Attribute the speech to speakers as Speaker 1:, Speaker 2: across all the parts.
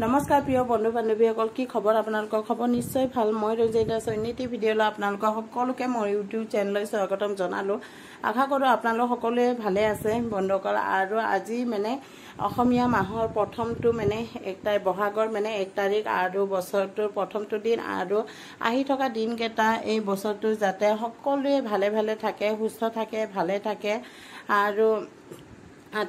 Speaker 1: নমস্কাৰ প্ৰিয় বন্ধু বান্ধৱীসকল, কি খবৰ? আপোনালোকৰ খবৰ নিশ্চয় ভাল। মই ৰজিতা সৈনিতি ভিডিঅ'লৈ আপোনালোকৰ সকলোকে মোৰ ইউটিউব চেনেললৈ স্বাগতম জনালোঁ। আশা কৰোঁ আপোনালোক সকলোৱে ভালে আছে বন্ধুসকল। আৰু আজি অসমীয়া মাহৰ প্ৰথমটো 1 বহাগৰ 1 তাৰিখ আৰু বছৰটোৰ প্ৰথমটো দিন আৰু আহি থকা দিনকেইটা এই বছৰটো যাতে সকলোৱে ভালে ভালে থাকে, সুস্থ থাকে, ভালে থাকে আৰু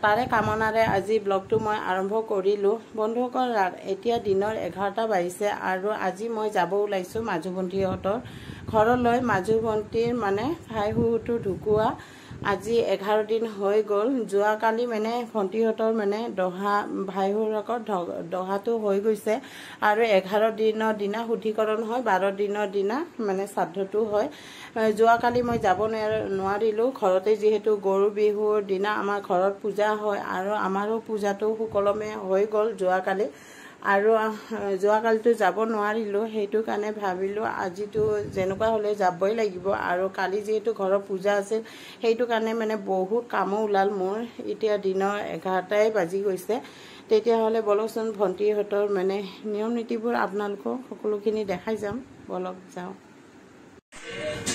Speaker 1: তাৰে কামনাৰে আজি ব্লগটো মই আৰম্ভ কৰিলোঁ। বন্ধুসকল, এতিয়া দিনৰ 11টা বাজিছে আৰু আজি মই যাব ওলাইছোঁ মাজু ভণ্টিহঁতৰ ঘৰলৈ। মাজু ভণ্টিৰ ভাই শহুৰটো ঢুকুৱা আজি 11 দিন হৈ গ'ল। যোৱাকালি ভণ্টিহঁতৰ দহা ভাই শহুৰকৰ দহাটো হৈ গৈছে আৰু 11 দিনৰ দিনা শুদ্ধিকৰণ হয়, 12 দিনৰ দিনা শ্ৰাদ্ধটো হয়। যোৱাকালি মই যাব নোৱাৰিলোঁ, ঘৰতে যিহেতু গৰু বিহুৰ দিনা আমাৰ ঘৰত পূজা হয় আৰু আমাৰো পূজাটো সুকলমে হৈ গ'ল যোৱাকালি। আৰু যোৱাকালিতো যাব নোৱাৰিলোঁ, সেইটো কাৰণে ভাবিলোঁ আজিতো যেনেকুৱা হ'লে যাবই লাগিব। আৰু কালি যিহেতু ঘৰৰ পূজা আছিল সেইটো কাৰণে বহুত কামো ওলাল মোৰ। এতিয়া দিনৰ 11টাই বাজি গৈছে। তেতিয়াহ'লে বলকচোন ভণ্টিহঁতৰ নিয়ম নীতিবোৰ আপোনালোকক সকলোখিনি দেখাই যাম। বলক যাওঁ।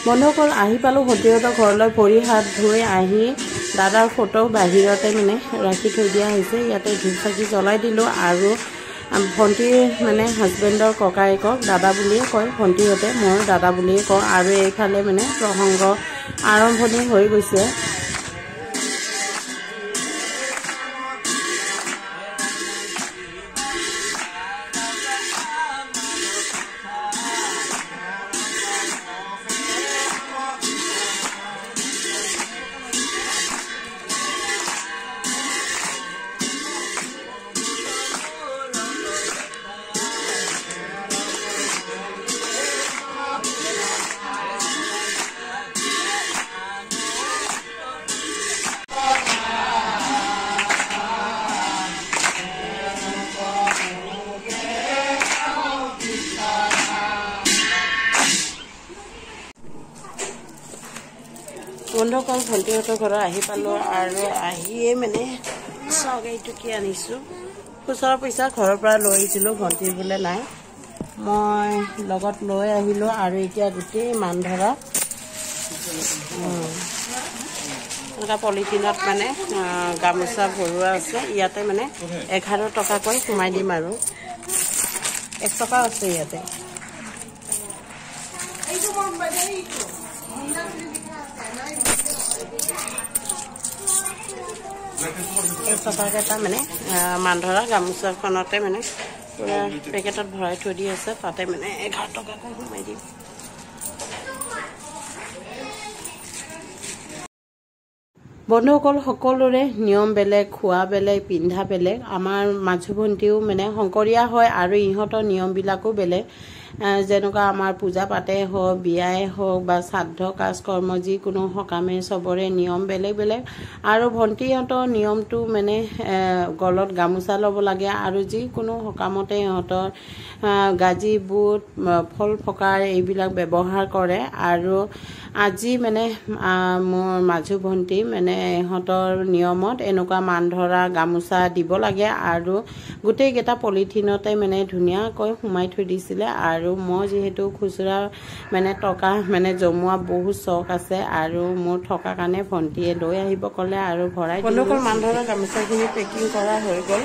Speaker 1: বন্ধুসকল, আহি পালোঁ ভণ্টিহঁতৰ ঘৰলৈ। ভৰি হাত ধুই আহি দাদাৰ ফটো বাহিৰতে ৰাখি থৈ দিয়া হৈছে। ইয়াতে ধূপ চাকি জ্বলাই দিলোঁ আৰু ভণ্টিৰ হাজবেণ্ডৰ ককায়েকক দাদা বুলিয়ে কয় ভণ্টিহঁতে, মই দাদা বুলিয়ে কওঁ। আৰু এইফালে প্ৰসংগ আৰম্ভণি হৈ গৈছে। বন্ধুসকল, ভণ্টিহঁতৰ ঘৰত আহি পালোঁ আৰু আহিয়ে চাওক এইটো কি আনিছোঁ। খুচৰা পইচা ঘৰৰ পৰা লৈ আহিছিলোঁ, ভণ্টিৰ বোলে নাই, মই লগত লৈ আহিলোঁ। আৰু এতিয়া গোটেই মান ধৰা এটা পলিথিনত গামোচা ভৰোৱা আছে। ইয়াতে 11 টকাকৈ সোমাই দিম আৰু 1 টকা আছে ইয়াতে। এই টকাকেইটা মান ধৰা গামোচাখনতে পুৰা পেকেটত ভৰাই থৈ দি আছে, তাতে 11 টকাকৈ সোমাই দিম। বন্ধুসকল, সকলোৰে নিয়ম বেলেগ, খোৱা বেলেগ, পিন্ধা বেলেগ। আমাৰ মাজু ভণ্টিও শংকৰীয়া হয় আৰু ইহঁতৰ নিয়মবিলাকো বেলেগ। যেনেকুৱা আমাৰ পূজা পাতে হওক, বিয়াই হওক বা শ্ৰাদ্ধ কাজ কৰ্ম যিকোনো সকামে চবৰে নিয়ম বেলেগ বেলেগ। আৰু ভণ্টিহঁতৰ নিয়মটো গলত গামোচা ল'ব লাগে আৰু যিকোনো সকামতে ইহঁতৰ গাজি বুট, ফল ফকাৰ এইবিলাক ব্যৱহাৰ কৰে। আৰু আজি মোৰ মাজু ভণ্টি ইহঁতৰ নিয়মত এনেকুৱা মান ধৰা গামোচা দিব লাগে আৰু গোটেইকেইটা পলিথিনতে ধুনীয়াকৈ সোমাই থৈ দিছিলে। আৰু মই যিহেতু খুচুৰা টকা জমোৱা বহুত চখ আছে আৰু মোৰ থকা কাৰণে ভণ্টিয়ে লৈ আহিব ক'লে আৰু ভৰাই দিলোঁ। বন্ধুসকল, মান ধৰা গামোচাখিনি পেকিং কৰা হৈ গ'ল।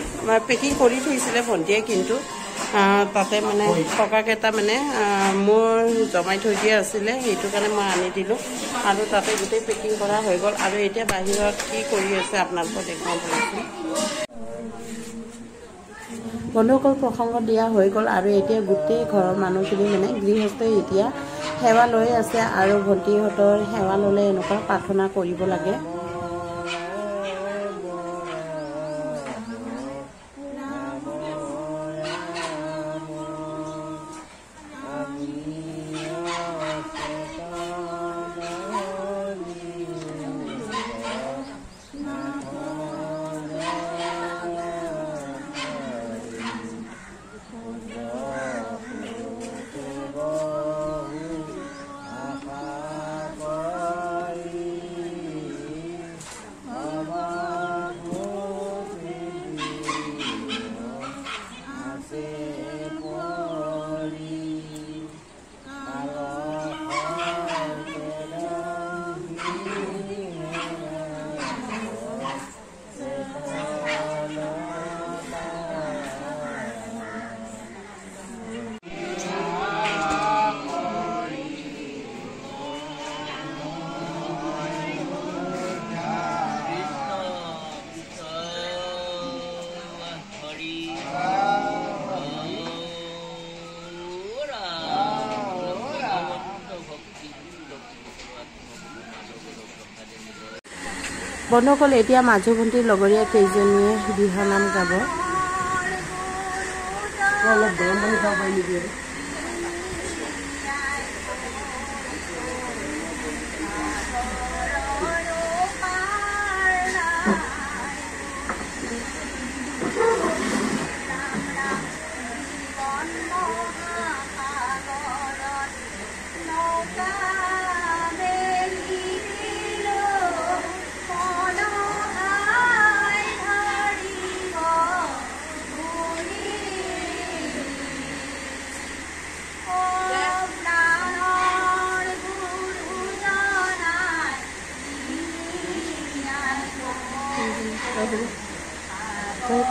Speaker 1: পেকিং কৰি থৈছিলে ভণ্টিয়ে, কিন্তু তাতে টকাকেইটা মোৰ জমাই থৈ দিয়া আছিলে, সেইটো কাৰণে মই আনি দিলোঁ আৰু তাতে গোটেই পেকিং কৰা হৈ গ'ল। আৰু এতিয়া বাহিৰত কি কৰি আছে আপোনালোকক দেখুৱাব পাৰিছোঁ। বন্ধুসকল, প্ৰসংগ দিয়া হৈ গ'ল আৰু এতিয়া গোটেই ঘৰৰ মানুহখিনি গৃহস্থই এতিয়া সেৱা লৈ আছে। আৰু ভণ্টিহঁতৰ সেৱা ল'লে এনেকুৱা প্ৰাৰ্থনা কৰিব লাগে। বন্ধুসকল এতিয়া মাজু ভণ্টিৰ লগৰীয়া কেইজনীয়ে দিহানাম গাব।
Speaker 2: অলপ গৰম পানী খাব পাৰি নেকি?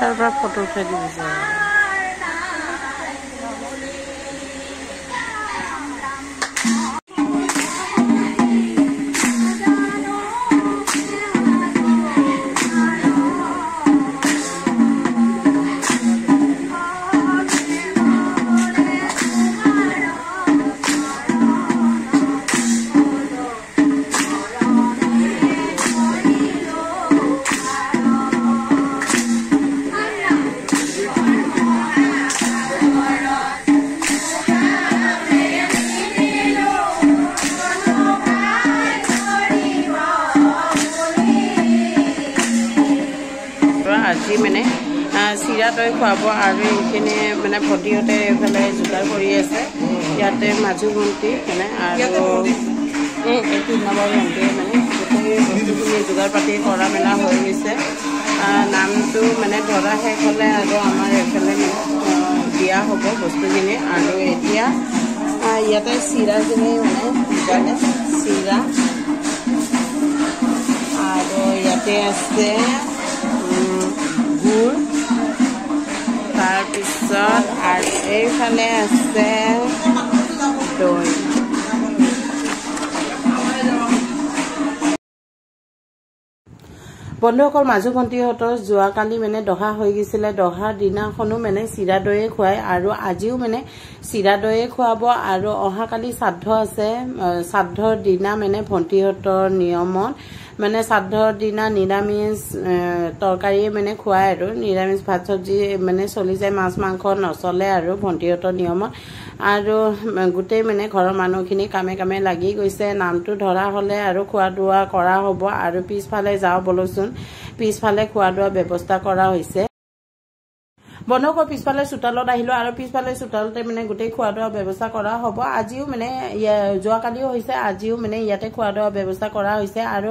Speaker 1: তাৰ পৰা ফটো উঠাই দিব যায়। আজি মানে চিৰা দৈ খুৱাব আৰু এইখিনি মানে ভণ্টিহঁতে এইফালে যোগাৰ কৰি আছে। ইয়াতে মাজু ভণ্টি মানে আৰু এই 3 নম্বৰ ভণ্টিয়ে মানে গোটেই বস্তুখিনি যোগাৰ পাতি কৰা মেলা হৈ গৈছে। নামটো মানে ধৰা শেষ হ'লে আৰু আমাৰ এইফালে দিয়া হ'ব বস্তুখিনি। আৰু এতিয়া ইয়াতে চিৰাখিনি মানে ভিজালে চিৰা আৰু ইয়াতে আছে গুড়, তাৰপিছত আৰু এইফালে আছে দৈ। বন্ধুসকল মাজু ভণ্টিহঁতৰ যোৱাকালি মানে দহা হৈ গৈছিলে। দহাৰ দিনাখনো মানে চিৰা দৈয়ে খুৱায় আৰু আজিও মানে চিৰা দৈয়ে খুৱাব। আৰু অহাকালি শ্ৰাদ্ধ আছে। শ্ৰাদ্ধৰ দিনা মানে ভণ্টিহঁতৰ নিয়মত মানে শ্ৰাদ্ধৰ দিনা নিৰামিষ তৰকাৰীয়ে মানে খুৱায় আৰু নিৰামিষ ভাত চব্জি মানে চলি যায়, মাছ মাংস নচলে আৰু ভণ্টিহঁতৰ নিয়মত। আৰু গোটেই মানে ঘৰৰ মানুহখিনি কামে কামে লাগি গৈছে। নামটো ধৰা হ'লে আৰু খোৱা দোৱা কৰা হ'ব। আৰু পিছফালে যাওঁ বলচোন, পিছফালে খোৱা দোৱা ব্যৱস্থা কৰা হৈছে। বন্ধুসকল পিছফালে চোতালত আহিলো আৰু পিছফালে চোতালতে মানে গোটেই খোৱা দোৱা ব্যৱস্থা কৰা হ'ব। আজিও মানে যোৱাকালিও হৈছে, আজিও মানে ইয়াতে খোৱা দোৱা ব্যৱস্থা কৰা হৈছে। আৰু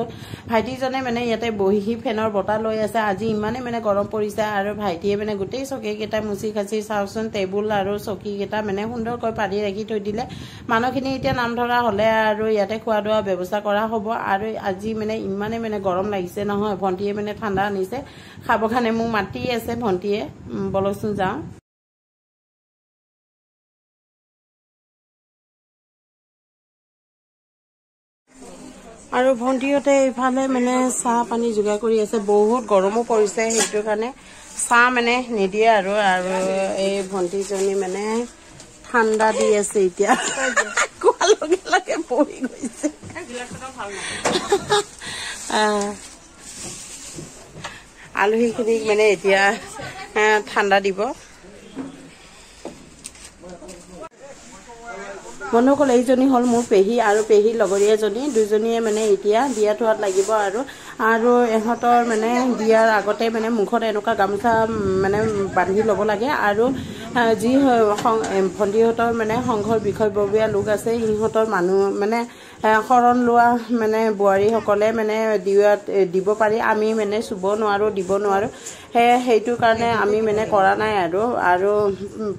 Speaker 1: ভাইটিজনে মানে ইয়াতে বহি ফেনৰ বতাহ লৈ আছে। আজি ইমানে মানে গৰম পৰিছে আৰু ভাইটিয়ে মানে গোটেই চকীকেইটা মুচি খাচি চাওকচোন, টেবুল আৰু চকীকেইটা মানে সুন্দৰকৈ পাৰি ৰাখি থৈ দিলে। মানুহখিনি এতিয়া নাম ধৰা হ'লে আৰু ইয়াতে খোৱা দোৱা ব্যৱস্থা কৰা হ'ব। আৰু আজি মানে ইমানে মানে গৰম লাগিছে নহয়, ভণ্টিয়ে মানে ঠাণ্ডা আনিছে খাবৰ কাৰণে মোক মাতি আছে ভণ্টিয়ে। বলচোন যাওঁ। আৰু ভণ্টিহঁতে এইফালে মানে চাহ পানী যোগাৰ কৰি আছে। বহুত গৰমো পৰিছে, সেইটো কাৰণে চাহ মানে নিদিয়ে আৰু এই ভণ্টিজনী মানে ঠাণ্ডা দি আছে। এতিয়া খোৱাৰ লগে লগে পৰি গৈছে। আলহীখিনিক মানে এতিয়া ঠাণ্ডা দিব। বন্ধুসকল এইজনী হ'ল মোৰ পেহী আৰু পেহীৰ লগৰীয়াজনী, দুজনীয়ে মানে এতিয়া বিয়া থোৱাত লাগিব। আৰু ইহঁতৰ মানে বিয়াৰ আগতে মানে মুখত এনেকুৱা গামোচা মানে বান্ধি ল'ব লাগে। আৰু যি ভণ্টিহঁতৰ মানে সংঘৰ বিষয়ববীয়া লোক আছে, ইহঁতৰ মানুহ মানে শৰণ লোৱা মানে বোৱাৰীসকলে মানে দিব পাৰি। আমি মানে চুব নোৱাৰোঁ, দিব নোৱাৰোঁ। সেইটো কাৰণে আমি মানে কৰা নাই। আৰু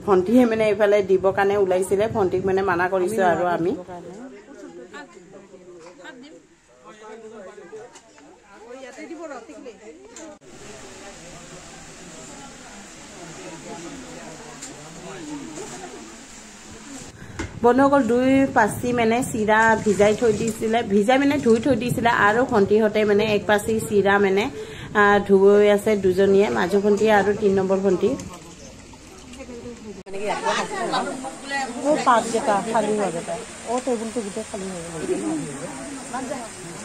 Speaker 1: ভণ্টিয়ে মানে এইফালে দিবৰ কাৰণে ওলাইছিলে, ভণ্টিক মানে মানা কৰিছোঁ আৰু আমি। বন্ধুসকল 2 পাচি মানে চিৰা ভিজাই থৈ দিছিলে, ভিজাই মানে ধুই থৈ দিছিলে। আৰু ভণ্টিহঁতে মানে 1 পাচি চিৰা মানে ধুই আছে দুজনীয়ে, মাজু ভণ্টি আৰু 3 নম্বৰ ভণ্টি। পাতকেইটা খালী হোৱাকেইটা টেবুলটো গোটেই খালী হৈ গ'ল।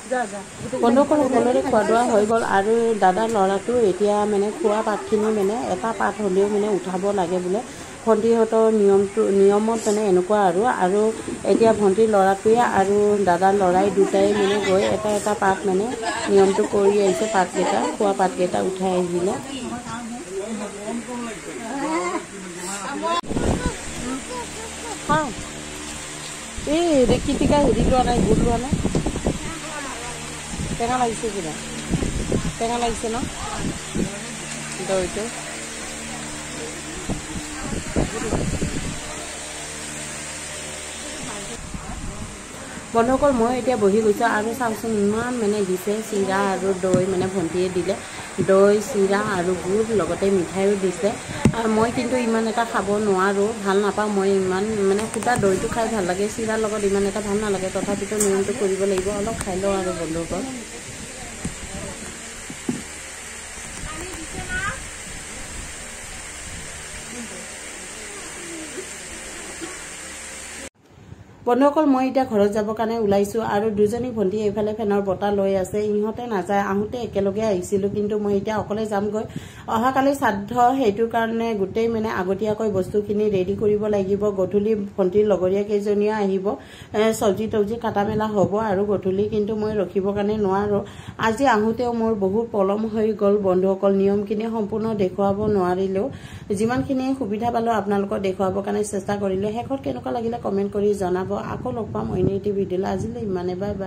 Speaker 1: বন্ধুসকল সকলোৰে খোৱা দোৱা হৈ গ'ল আৰু দাদাৰ ল'ৰাটো এতিয়া মানে খোৱা পাতখিনি মানে এটা পাত হ'লেও মানে উঠাব লাগে বোলে ভণ্টিহঁতৰ নিয়মত মানে এনেকুৱা আৰু এতিয়া ভণ্টিৰ ল'ৰাটোৱে আৰু দাদাৰ ল'ৰাই দুটাই মানে গৈ এটা পাত মানে নিয়মটো কৰি আহিছে পাতকেইটা খোৱা পাতকেইটা উঠাই আহিলে এই ৰেকিটিকা হেৰি লোৱা নাই গোট লোৱা নাই টেঙা লাগিছে কিনা টেঙা লাগিছে ন দৈটো বন্ধুসকল মই এতিয়া বহি গৈছোঁ আৰু চাওকচোন ইমান মানে দিছে চিৰা আৰু দৈ মানে ভণ্টিয়ে দিলে দৈ চিৰা আৰু গুড় লগতে মিঠাইও দিছে আৰু মই কিন্তু ইমান এটা খাব নোৱাৰোঁ ভাল নাপাওঁ মই ইমান মানে সুদা দৈটো খাই ভাল লাগে চিৰাৰ লগত ইমান এটা ভাল নালাগে তথাপিতো নিয়মটো কৰিব লাগিব অলপ খাই লওঁ আৰু বন্ধুসকল বন্ধুসকল মই এতিয়া ঘৰত যাবৰ কাৰণে ওলাইছোঁ আৰু দুজনী ভণ্টি এইফালে ফেনৰ বতাহ লৈ আছে ইহঁতে নাযায় আহোঁতে একেলগে আহিছিলোঁ কিন্তু মই এতিয়া অকলে যামগৈ অহাকালি শ্ৰাদ্ধ সেইটোৰ কাৰণে গোটেই মানে আগতীয়াকৈ বস্তুখিনি ৰেডি কৰিব লাগিব গধূলি ভণ্টিৰ লগৰীয়া কেইজনীয়ে আহিব চব্জি তব্জি কাটা মেলা হ'ব আৰু গধূলি কিন্তু মই ৰখিবৰ কাৰণে নোৱাৰোঁ আজি আহোঁতেও মোৰ বহুত পলম হৈ গ'ল বন্ধুসকল নিয়মখিনি সম্পূৰ্ণ দেখুৱাব নোৱাৰিলেও যিমানখিনি সুবিধা পালোঁ আপোনালোকক দেখুৱাবৰ কাৰণে চেষ্টা কৰিলোঁ শেষত কেনেকুৱা লাগিলে কমেণ্ট কৰি জনাব আকৌ লগ পাম অন্য এটি ভিডিঅ'লৈ আজিলৈ ইমানে বাই বাই